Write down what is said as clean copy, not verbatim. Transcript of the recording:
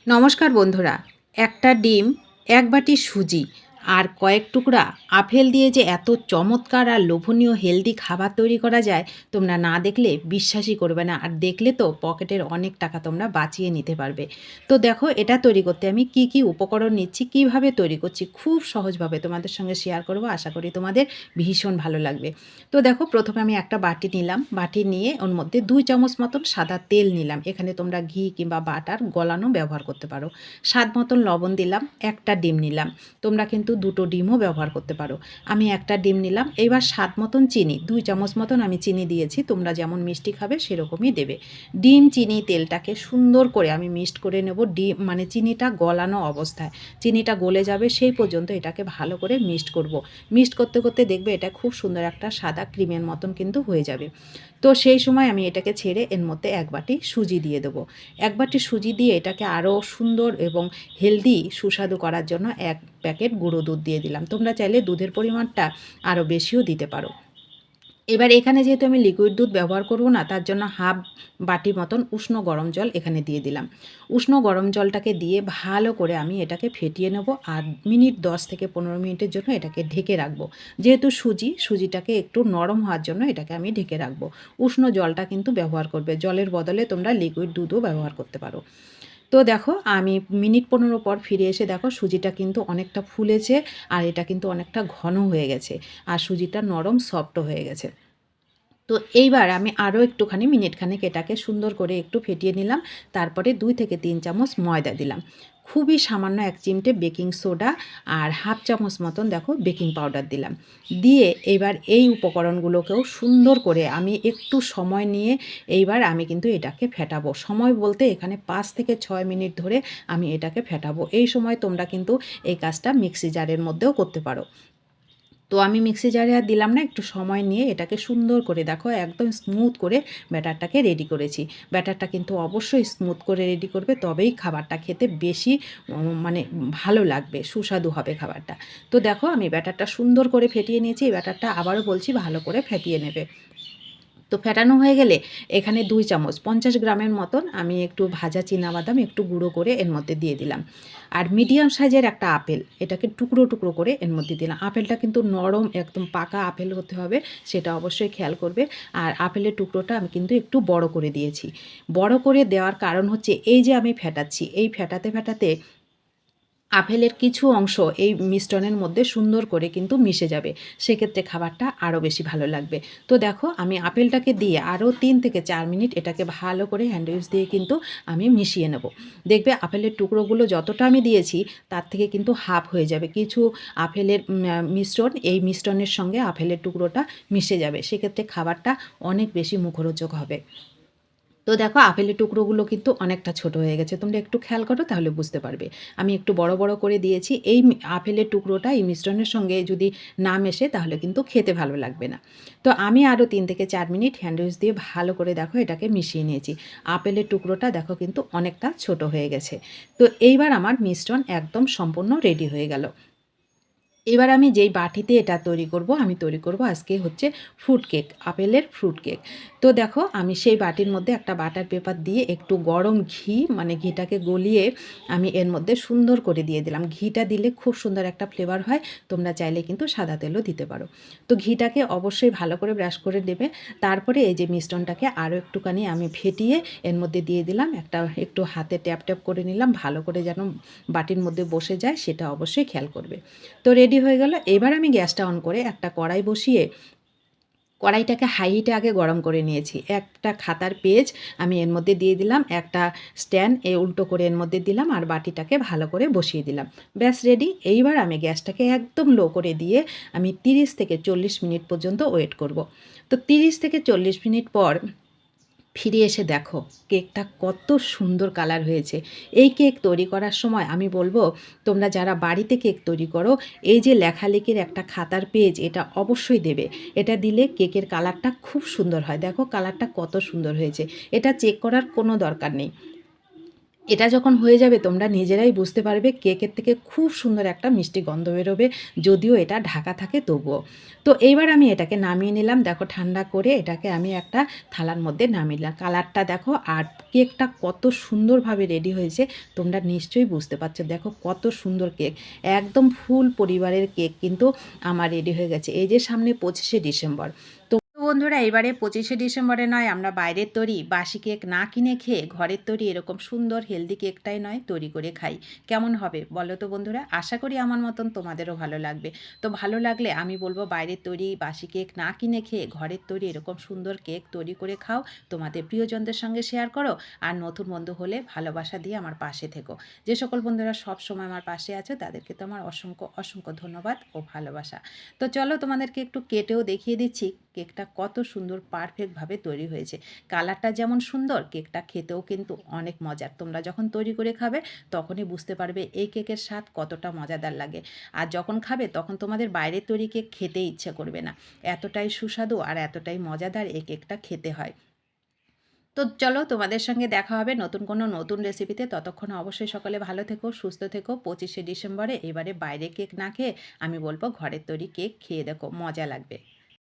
নমস্কার বন্ধুরা, একটা ডিম, এক বাটি সুজি আর কয়েক টুকরা আপেল দিয়ে যে এত চমৎকার আর লোভনীয় হেলদি খাবার তৈরি করা যায়, তোমরা না দেখলে বিশ্বাসই করবে না। আর দেখলে তো পকেটের অনেক টাকা তোমরা বাঁচিয়ে নিতে পারবে। তো দেখো, এটা তৈরি করতে আমি কি কি উপকরণ নিচ্ছি, কিভাবে তৈরি করছি, খুব সহজভাবে তোমাদের সঙ্গে শেয়ার করব। আশা করি তোমাদের ভীষণ ভালো লাগবে। তো দেখো, প্রথমে আমি একটা বাটি নিলাম। বাটি নিয়ে ওর মধ্যে 2 চামচ মতন সাদা তেল নিলাম। এখানে তোমরা ঘি কিংবা বাটার গলানো ব্যবহার করতে পারো। স্বাদ মতন লবণ দিলাম। একটা ডিম নিলাম। তোমরা কিন্তু 2টো ডিমও ব্যবহার করতে পারো। আমি একটা ডিম নিলাম। এবার স্বাদ মতন চিনি, 2 চামচ মতন আমি চিনি দিয়েছি। তোমরা যেমন মিষ্টি খাবে সেরকমই দেবে। ডিম, চিনি, তেলটাকে সুন্দর করে আমি মিক্সড করে নেব। ডিম মানে চিনিটা গলানো অবস্থায়, চিনিটা গলে যাবে সেই পর্যন্ত এটাকে ভালো করে মিক্সড করব। মিক্সড করতে করতে দেখবে এটা খুব সুন্দর একটা সাদা ক্রিমের মতন কিন্তু হয়ে যাবে। তো সেই সময় আমি এটাকে ছেড়ে এর মধ্যে এক বাটি সুজি দিয়ে দেবো। এক বাটি সুজি দিয়ে এটাকে আরও সুন্দর এবং হেলদি সুস্বাদু করার জন্য এক প্যাকেট গুঁড়ো দুধ দিয়ে দিলাম। তোমরা চাইলে দুধের পরিমাণটা আরও বেশিও দিতে পারো। এবার এখানে যেহেতু আমি লিকুইড দুধ ব্যবহার করব না, তার জন্য হাফ বাটি মতন উষ্ণ গরম জল এখানে দিয়ে দিলাম। উষ্ণ গরম জলটাকে দিয়ে ভালো করে আমি এটাকে ফেটিয়ে নেব। আর মিনিট 10 থেকে 15 মিনিটের জন্য এটাকে ঢেকে রাখবো। যেহেতু সুজিটাকে একটু নরম হওয়ার জন্য এটাকে আমি ঢেকে রাখবো। উষ্ণ জলটা কিন্তু ব্যবহার করবে, জলের বদলে তোমরা লিকুইড দুধও ব্যবহার করতে পারো। তো দেখো, আমি মিনিট 15 পর ফিরে এসে দেখো সুজিটা কিন্তু অনেকটা ফুলেছে আর এটা কিন্তু অনেকটা ঘন হয়ে গেছে আর সুজিটা নরম সফটও হয়ে গেছে। তো এইবার আমি আরও একটুখানি মিনিটখানেক এটাকে সুন্দর করে একটু ফেটিয়ে নিলাম। তারপরে 2 থেকে 3 চামচ ময়দা দিলাম। খুবই সামান্য 1 চিমটে বেকিং সোডা আর হাফ চামচ মতন দেখো বেকিং পাউডার দিলাম। দিয়ে এবার এই উপকরণগুলোকেও সুন্দর করে আমি একটু সময় নিয়ে এইবার আমি কিন্তু এটাকে ফেটাবো। সময় বলতে এখানে 5 থেকে 6 মিনিট ধরে আমি এটাকে ফেটাবো। এই সময় তোমরা কিন্তু এই কাজটা মিক্সি জারের মধ্যেও করতে পারো। তো আমি মিক্সি জারে আর দিলাম না, একটু সময় নিয়ে এটাকে সুন্দর করে দেখো একদম স্মুথ করে ব্যাটারটাকে রেডি করেছি। ব্যাটারটা কিন্তু অবশ্যই স্মুথ করে রেডি করবে, তবেই খাবারটা খেতে বেশি মানে ভালো লাগবে, সুস্বাদু হবে খাবারটা। তো দেখো, আমি ব্যাটারটা সুন্দর করে ফেটিয়ে নিয়েছি। এই ব্যাটারটা আবারও বলছি ভালো করে ফেটিয়ে নেবে। তো ফেটানো হয়ে গেলে এখানে 2 চামচ 50 গ্রামের মতন আমি একটু ভাজা চীনাবাদাম একটু গুঁড়ো করে এর মধ্যে দিয়ে দিলাম। আর মিডিয়াম সাইজের একটা আপেল, এটাকে টুকরো টুকরো করে এর মধ্যে দিলাম। আপেলটা কিন্তু নরম একদম পাকা আপেল হতে হবে, সেটা অবশ্যই খেয়াল করবে। আর আপেলের টুকরোটা আমি কিন্তু একটু বড় করে দিয়েছি। বড় করে দেওয়ার কারণ হচ্ছে এই যে আমি ফেটাচ্ছি, এই ফেটাতে ফেটাতে আপেলের কিছু অংশ এই মিশ্রণের মধ্যে সুন্দর করে কিন্তু মিশে যাবে। সেক্ষেত্রে খাবারটা আরও বেশি ভালো লাগবে। তো দেখো, আমি আপেলটাকে দিয়ে আরও 3 থেকে 4 মিনিট এটাকে ভালো করে হ্যান্ড উইচ দিয়ে কিন্তু আমি মিশিয়ে নেব। দেখবে আপেলের টুকরোগুলো যতটা আমি দিয়েছি তার থেকে কিন্তু হাফ হয়ে যাবে। কিছু আপেলের মিশ্রণ এই মিশ্রণের সঙ্গে আপেলের টুকরোটা মিশে যাবে। সেক্ষেত্রে খাবারটা অনেক বেশি মুখরোচক হবে। তো দেখো, আপেলের টুকরোগুলো কিন্তু অনেকটা ছোট হয়ে গেছে। তোমরা একটু খেয়াল করো তাহলে বুঝতে পারবে। আমি একটু বড় বড় করে দিয়েছি। এই আপেলের টুকরোটা এই মিশ্রণের সঙ্গে যদি না মেশে তাহলে কিন্তু খেতে ভালো লাগবে না। তো আমি আরও 3 থেকে 4 মিনিট হ্যান্ড উইচ দিয়ে ভালো করে দেখো এটাকে মিশিয়ে নিয়েছি। আপেলের টুকরোটা দেখো কিন্তু অনেকটা ছোট হয়ে গেছে। তো এইবার আমার মিশ্রণ একদম সম্পূর্ণ রেডি হয়ে গেল। এবার আমি যেই বাটিতে এটা তৈরি করব, আমি তৈরি করব আজকে হচ্ছে ফ্রুট কেক, আপেলের ফ্রুট কেক। তো দেখো, আমি সেই বাটির মধ্যে একটা বাটার পেপার দিয়ে একটু গরম ঘি মানে ঘিটাকে গলিয়ে আমি এর মধ্যে সুন্দর করে দিয়ে দিলাম। ঘিটা দিলে খুব সুন্দর একটা ফ্লেভার হয়। তোমরা চাইলে কিন্তু সাদা তেলও দিতে পারো। তো ঘিটাকে অবশ্যই ভালো করে ব্রাশ করে নেবে। তারপরে এই যে মিশ্রণটাকে আরও একটুখানি আমি ফেটিয়ে এর মধ্যে দিয়ে দিলাম। একটু হাতে ট্যাপ ট্যাপ করে নিলাম, ভালো করে যেন বাটির মধ্যে বসে যায় সেটা অবশ্যই খেয়াল করবে। তো রেডি হয়ে গেল। এবার আমি গ্যাসটা অন করে একটা কড়াই বসিয়ে কড়াইটাকে হাই হিটে আগে গরম করে নিয়েছি। একটা খাতার পেজ আমি এর মধ্যে দিয়ে দিলাম, একটা স্ট্যান্ড উল্টো করে এর মধ্যে দিলাম আর বাটিটাকে ভালো করে বসিয়ে দিলাম। ব্যাস রেডি। এইবার আমি গ্যাসটাকে একদম লো করে দিয়ে আমি 30 থেকে 40 মিনিট পর্যন্ত ওয়েট করব। তো 30 থেকে 40 মিনিট পর ফিরে এসে দেখো কেকটা কত সুন্দর কালার হয়েছে। এই কেক তৈরি করার সময় আমি বলবো, তোমরা যারা বাড়িতে কেক তৈরি করো, এই যে লেখালেখির একটা খাতার পেজ এটা অবশ্যই দেবে। এটা দিলে কেকের কালারটা খুব সুন্দর হয়। দেখো কালারটা কত সুন্দর হয়েছে, এটা চেক করার কোনো দরকার নেই। এটা যখন হয়ে যাবে তোমরা নিজেরাই বুঝতে পারবে কেকের থেকে খুব সুন্দর একটা মিষ্টি গন্ধ বেরোবে, যদিও এটা ঢাকা থাকে তবুও। তো এইবার আমি এটাকে নামিয়ে নিলাম। দেখো ঠান্ডা করে এটাকে আমি একটা থালার মধ্যে নামিয়ে নিলাম। কালারটা দেখো আর কেকটা কত সুন্দরভাবে রেডি হয়েছে তোমরা নিশ্চয়ই বুঝতে পারছো। দেখো কত সুন্দর কেক, একদম ফুল পরিবারের কেক কিন্তু আমার রেডি হয়ে গেছে। এই যে সামনে 25শে ডিসেম্বর, তো বন্ধুরা এবারে 25শে ডিসেম্বরে নয় আমরা বাইরের তৈরি বাসি কেক না কিনে খেয়ে ঘরের তৈরি এরকম সুন্দর হেলদি কেকটাই নয় তৈরি করে খাই। কেমন হবে বলো তো বন্ধুরা? আশা করি আমার মতন তোমাদেরও ভালো লাগবে। তো ভালো লাগলে আমি বলবো বাইরের তৈরি বাসি কেক না কিনে খেয়ে ঘরের তৈরি এরকম সুন্দর কেক তৈরি করে খাও, তোমাদের প্রিয়জনদের সঙ্গে শেয়ার করো, আর নতুন বন্ধু হলে ভালোবাসা দিয়ে আমার পাশে থেকো। যে সকল বন্ধুরা সব সময় আমার পাশে আছে তাদেরকে তো আমার অসংখ্য অসংখ্য ধন্যবাদ ও ভালোবাসা। তো চলো তোমাদেরকে একটু কেটেও দেখিয়ে দিচ্ছি কেকটা কত সুন্দর পারফেক্টভাবে তৈরি হয়েছে। কালারটা যেমন সুন্দর, কেকটা খেতেও কিন্তু অনেক মজার। তোমরা যখন তৈরি করে খাবে তখনই বুঝতে পারবে এই কেকের স্বাদ কতটা মজাদার লাগে। আর যখন খাবে তখন তোমাদের বাইরের তৈরি কেক খেতে ইচ্ছে করবে না, এতটাই সুস্বাদু আর এতটাই মজাদার এই কেকটা খেতে হয়। তো চলো তোমাদের সঙ্গে দেখা হবে নতুন কোনো নতুন রেসিপিতে। ততক্ষণ অবশ্যই সকলে ভালো থেকো, সুস্থ থেকো। 25শে ডিসেম্বরে এবারে বাইরে কেক না খেয়ে আমি বলবো ঘরের তৈরি কেক খেয়ে দেখো, মজা লাগবে।